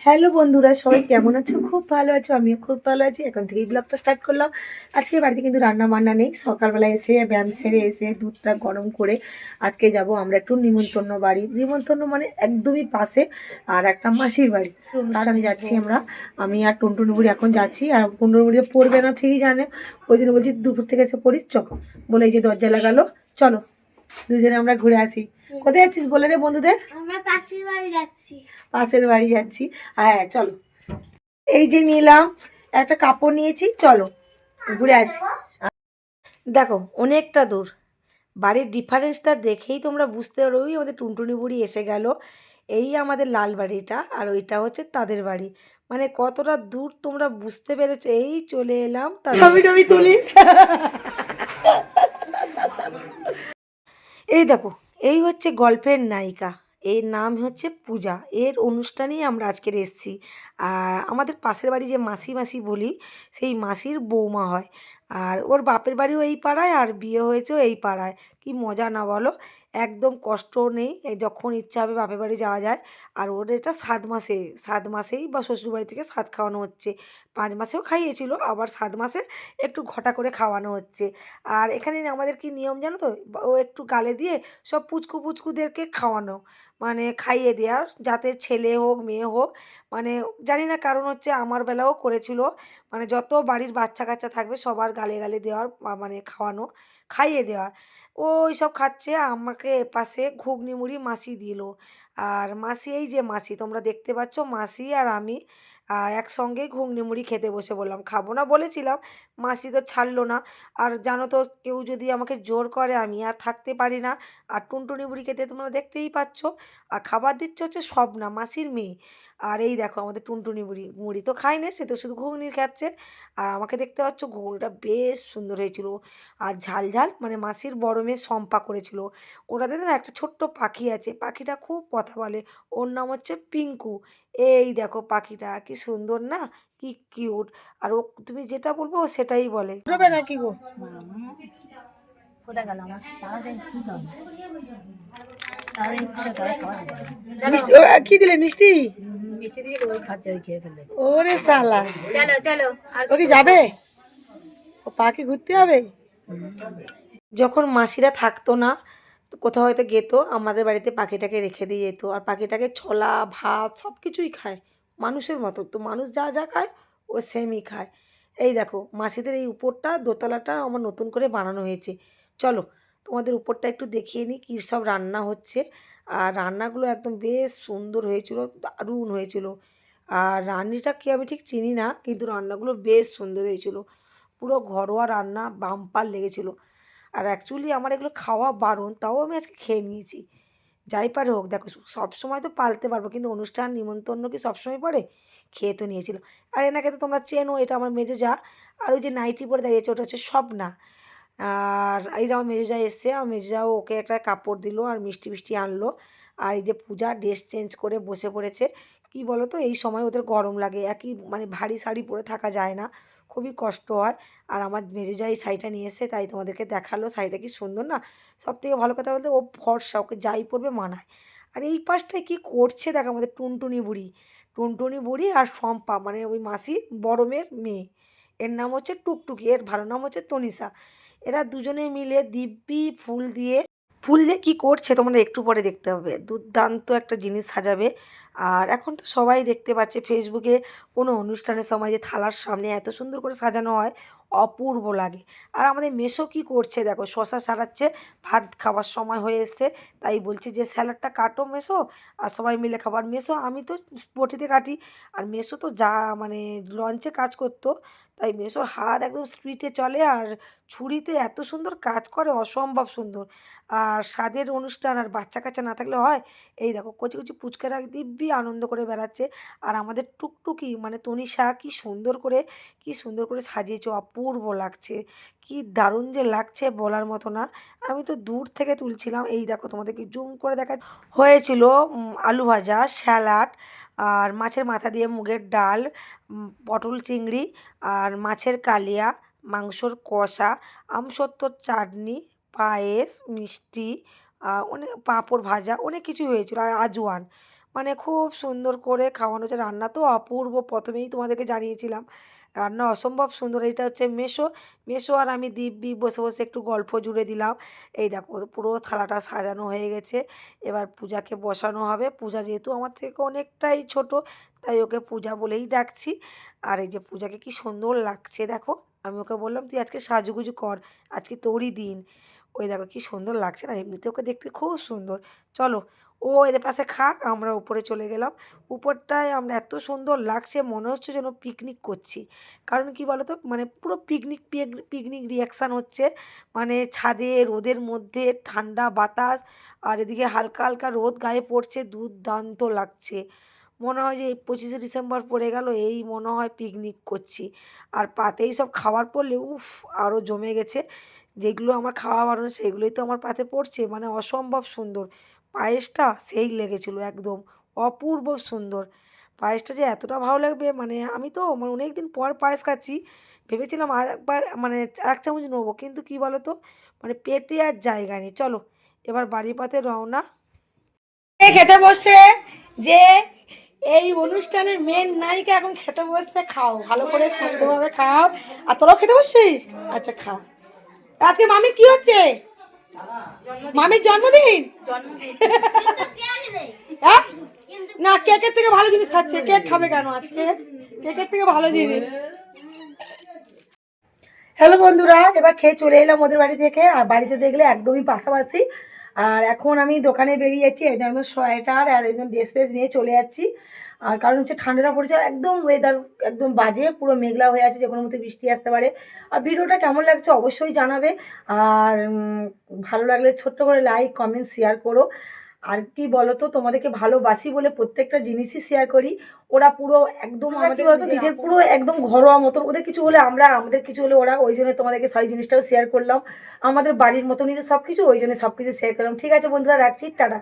Hello বন্ধুরা, সবাই কেমন আছো? খুব ভালো আছো, আমিও খুব ভালো আছি। এখন থেকেই ব্লগটা স্টার্ট করলাম। আজকে বাড়িতে কিন্তু রান্না বান্না নেই। সকালবেলা এসে ব্যায়াম সেরে এসে দুধটা গরম করে আজকে যাব আমরা একটু নিমন্ত্রণ বাড়ি। নিমন্ত্রণ মানে একদমই পাশে, আর একটা মাসির বাড়ি অনুষ্ঠানে যাচ্ছি আমরা। আমি আর টুনটুনি বুড়ি এখন যাচ্ছি। আর টুনটুনি বুড়ি পড়বে না ঠিকই জানে, ওই জন্য বলছি দুপুর থেকে এসে পড়িস চ, বলে এই যে দরজা লাগালো। চলো দুজনে আমরা ঘুরে আসি। কোথায় যাচ্ছিস বলে দে বন্ধুদের। আমরা পাশের বাড়ি যাচ্ছি। পাশের বাড়ি যাচ্ছি। হ্যাঁ চলো। এই যে নিলাম, একটা কাপড় নিয়েছি, চলো ঘুরে আসি। দেখো অনেকটা দূর, বাড়ির ডিফারেন্সটা দেখেই তোমরা বুঝতে পারো। ওই আমাদের টুনটুনি বুড়ি এসে গেল, এই আমাদের লাল বাড়িটা, আর ওইটা হচ্ছে তাদের বাড়ি। মানে কতটা দূর তোমরা বুঝতে পেরেছো। এই চলে এলাম, ছবি টবি তুলি। এই দেখো, এই হচ্ছে গল্পের নায়িকা, এর নাম হচ্ছে পূজা। এর অনুষ্ঠানেই আমরা আজকের এসেছি। আর আমাদের পাশের বাড়ি যে মাসি মাসি বলি, সেই মাসির বৌমা হয়। আর ওর বাপের বাড়িও এই পাড়ায়, আর বিয়ে হয়েছেও এই পাড়ায়। কি মজা না বলো, একদম কষ্ট নেই, যখন ইচ্ছা হবে বাপের বাড়ি যাওয়া যায়। আর ওর এটা 7 মাসে, 7 মাসেই বা শ্বশুরবাড়ি থেকে 7 খাওয়ানো হচ্ছে। 5 মাসেও খাইয়েছিল, আবার 7 মাসে একটু ঘটা করে খাওয়ানো হচ্ছে। আর এখানে না আমাদের কি নিয়ম জানো তো, ও একটু গালে দিয়ে সব পুচকু পুচকুদেরকে খাওয়ানো, মানে খাইয়ে দেওয়ার, যাতে ছেলে হোক মেয়ে হোক। মানে জানি না, কারণ হচ্ছে আমার বেলাও করেছিল। মানে যত বাড়ির বাচ্চা কাচ্চা থাকবে সবার গালে গালে দেওয়ার, মানে খাওয়ানো, খাইয়ে দেওয়ার। ও সব খাচ্ছে, আমাকে পাশে ঘুগনি মুড়ি মাসি দিল। আর মাসি, এই যে মাসি তোমরা দেখতে পাচ্ছ, মাসি আর আমি আর একসঙ্গে ঘুগনি মুড়ি খেতে বসে বললাম। খাবো না বলেছিলাম, মাসি তো ছাড়লো না। আর জানো তো, কেউ যদি আমাকে জোর করে আমি আর থাকতে পারি না। আর টুনটুনি বুড়ি খেতে তোমরা দেখতেই পাচ্ছ। আর খাবার দিচ্ছে হচ্ছে শবনা, মাসির মেয়ে। আর এই দেখো আমাদের টুনটুনি বুড়ি, মুড়ি তো খায় না, সে তো শুধু ঘুগনি খাচ্ছে। আর আমাকে দেখতে পাচ্ছ, ঘুগনিটা বেশ সুন্দর হয়েছিল। আর ঝাল ঝাল, মানে মাসির বড় মেয়ে শম্পা করেছিল। ওরাদের না একটা ছোট্ট পাখি আছে, পাখিটা খুব কথা বলে। ওর নাম হচ্ছে পিঙ্কু। এই দেখো পাখিটা কি সুন্দর না, কি কিউট। আর ও তুমি যেটা বলবো ও সেটাই বলে। হবে নাকি গো? কোথায় গেল আমার তাড়াতাড়ি কি হবে? তাড়াতাড়ি করে তারা খাওয়া যাবে। মিষ্টি কি দিলে মিষ্টি? মিষ্টি দিয়ে ওই খাচ্ছে, ওই খেয়ে ফেলবে। ওরে সালা, চলো চলো আর ও কি যাবে? ও পাখি ঘুরতে হবে। যখন মাসিরা থাকতো না, তো কোথাও হয়তো যেত, আমাদের বাড়িতে পাখিটাকে রেখে দিয়ে যেত। আর পাখিটাকে ছোলা ভাত সব কিছুই খায়, মানুষের মতো। তো মানুষ যা যা খায় ও সেমই খায়। এই দেখো মাসিদের এই উপরটা, দোতলাটা আমার নতুন করে বানানো হয়েছে। চলো তোমাদের উপরটা একটু দেখিয়ে নিই কী সব রান্না হচ্ছে। আর রান্নাগুলো একদম বেশ সুন্দর হয়েছিল, দারুণ হয়েছিল। আর রান্নিটা কি আমি ঠিক চিনি না, কিন্তু রান্নাগুলো বেশ সুন্দর হয়েছিল। পুরো ঘরোয়া রান্না, বাম্পার লেগেছিল। আর অ্যাকচুয়ালি আমার এগুলো খাওয়া বারণ, তাও আমি আজকে খেয়ে নিয়েছি। যাই পারে হোক, দেখো সবসময় তো পালতে পারবো, কিন্তু অনুষ্ঠান নিমন্ত্রণ কি সবসময় পড়ে। খেয়ে তো নিয়েছিল। আর এনাকে তো তোমরা চেনো, এটা আমার মেজো যা। আর ওই যে নাইটি পরে দাঁড়িয়েছে, ওটা হচ্ছে স্বপ্না। আর এইটা আমার মেজো যা এসছে, আমার মেজো যাও ওকে একটা কাপড় দিল আর মিষ্টি মিষ্টি আনলো। আর এই যে পূজা ড্রেস চেঞ্জ করে বসে পড়েছে। কি বলো তো, এই সময় ওদের গরম লাগে, একই মানে ভারী শাড়ি পরে থাকা যায় না, খুবই কষ্ট হয়। আর আমার মেজো যা এই শাড়িটা নিয়ে এসে, তাই তোমাদেরকে দেখালো। শাড়িটা কি সুন্দর না? সব থেকে ভালো কথা বলতে, ও ফর্সা, ওকে যাই পরবে মানায়। আর এই পাশটায় কি করছে দেখো, আমাদের টুনটুনি বুড়ি। টুনটুনি বুড়ি আর শম্পা, মানে ওই মাসির বড় মেয়ের মেয়ে। এর নাম হচ্ছে টুকটুকি, এর ভালো নাম হচ্ছে তনিষা। এরা দুজনে মিলে দিব্যি ফুল দিয়ে কী করছে তোমরা একটু পরে দেখতে পাবে। দুর্দান্ত একটা জিনিস সাজাবে। আর এখন তো সবাই দেখতে পাচ্ছে ফেসবুকে, কোনো অনুষ্ঠানের সময় যে থালার সামনে এত সুন্দর করে সাজানো হয়, অপূর্ব লাগে। আর আমাদের মেসো কী করছে দেখো, শশা ছাড়াচ্ছে। ভাত খাওয়ার সময় হয়ে এসছে, তাই বলছে যে স্যালাডটা কাটো মেসো, আর সবাই মিলে খাবার। মেসো, আমি তো বটিতে কাটি, আর মেসো তো যা মানে লঞ্চে কাজ করতো, তাই মেসোর হাত একদম স্পিডে চলে। আর ছুরিতে এত সুন্দর কাজ করে, অসম্ভব সুন্দর। আর স্বাদের অনুষ্ঠান, আর বাচ্চা কাচ্চা না থাকলে হয়। এই দেখো কচি কচি পুচকেরা দিব্যি আনন্দ করে বেড়াচ্ছে। আর আমাদের টুকটুকি মানে তনিষা কি সুন্দর করে সাজিয়েছে, অপূর্ব লাগছে। কি দারুণ যে লাগছে বলার মতো না। আমি তো দূর থেকে তুলছিলাম। এই দেখো তোমাদেরকে জুম করে দেখা হয়েছিল। আলু ভাজা, স্যালাড, আর মাছের মাথা দিয়ে মুগের ডাল, পটল চিংড়ি, আর মাছের কালিয়া, মাংসর কষা, আমসত্ত্বর চাটনি, পায়েস, মিষ্টি, অনেক পাঁপড় ভাজা, অনেক কিছুই হয়েছিল। আর আজওয়ান, মানে খুব সুন্দর করে খাওয়ানো হচ্ছে। রান্না তো অপূর্ব, প্রথমেই তোমাদেরকে জানিয়েছিলাম রান্না অসম্ভব সুন্দর। এইটা হচ্ছে মেসো, মেসো আর আমি দিব্যি বসে বসে একটু গল্প জুড়ে দিলাম। এই দেখো পুরো থালাটা সাজানো হয়ে গেছে, এবার পূজাকে বসানো হবে। পূজা যেহেতু আমার থেকে অনেকটাই ছোট, তাই ওকে পূজা বলেই ডাকছি। আর এই যে পূজাকে কি সুন্দর লাগছে দেখো, আমি ওকে বললাম তুই আজকে সাজুগুজু কর, আজকে তোরই দিন। ওই দেখো কি সুন্দর লাগছে না, এমনিতে ওকে দেখতে খুব সুন্দর। চলো, ও এদের পাশে খাক, আমরা উপরে চলে গেলাম। উপরটায় আমরা এত সুন্দর লাগছে, মনে হচ্ছে যেন পিকনিক করছি। কারণ কি বলো তো, মানে পুরো পিকনিক পিকনিক রিয়াকশান হচ্ছে। মানে ছাদে রোদের মধ্যে ঠান্ডা বাতাস, আর এদিকে হালকা হালকা রোদ গায়ে পড়ছে, দুর্দান্ত লাগছে। মনে হয় যে এই 25শে ডিসেম্বর পড়ে গেল, এই মনে হয় পিকনিক করছি। আর পাতেই সব খাবার পড়লে উফ, আরও জমে গেছে। যেগুলো আমার খাওয়া বানানো সেগুলোই তো আমার পাতে পড়ছে, মানে অসম্ভব সুন্দর। পায়েসটা সেই লেগেছিলো একদম, অপূর্ব সুন্দর। পায়েসটা যে এতটা ভালো লাগবে, মানে আমি তো মানে অনেক দিন পর পায়েস খাচ্ছি। ভেবেছিলাম আর একবার মানে 1 চামচ নেবো, কিন্তু কি বলো তো, মানে পেটে আর জায়গা নেই। চলো এবার বাড়ির পথে রওনা। খেতে বসে যে এই অনুষ্ঠানের মেন নায়িকা এখন খেতে বসছে, খাও ভালো করে শান্তভাবে খাও। আর তোরাও খেতে বসছিস? আচ্ছা খা। আজকে মামি কি হচ্ছে? মামির জন্মদিন। হ্যাঁ, না কেকের থেকে ভালো জিনিস খাচ্ছে। কেক খাবে কেন আজকে? কেকের থেকে ভালো জিনিস। হ্যালো বন্ধুরা, এবার খেয়ে চলে এলাম ওদের বাড়ি থেকে। আর বাড়িতে দেখলে একদমই পাশাপাশি। আর এখন আমি দোকানে বেরিয়ে যাচ্ছি, একদম সোয়েটার আর একদম ড্রেস ফ্রেস নিয়ে চলে যাচ্ছি। আর কারণ হচ্ছে ঠান্ডাটা পড়েছে, আর একদম ওয়েদার একদম বাজে, পুরো মেঘলা হয়ে আছে, যে কোনো মধ্যে বৃষ্টি আসতে পারে। আর ভিডিওটা কেমন লাগছে অবশ্যই জানাবে। আর ভালো লাগলে ছোট্ট করে লাইক কমেন্ট শেয়ার করো। আর কি বলতো, তোমাদেরকে ভালোবাসি বলে প্রত্যেকটা জিনিসই শেয়ার করি। ওরা পুরো একদম আমাদের বলতো নিজের পুরো একদম ঘরোয়া মতন, ওদের কিছু হলে আমরা, আমাদের কিছু হলে ওরা, ওই জন্য তোমাদেরকে সেই জিনিসটাও শেয়ার করলাম। আমাদের বাড়ির মতো নিজের সব কিছু, ওই জন্য সব কিছু শেয়ার করলাম। ঠিক আছে বন্ধুরা, রাখছি, টাটা।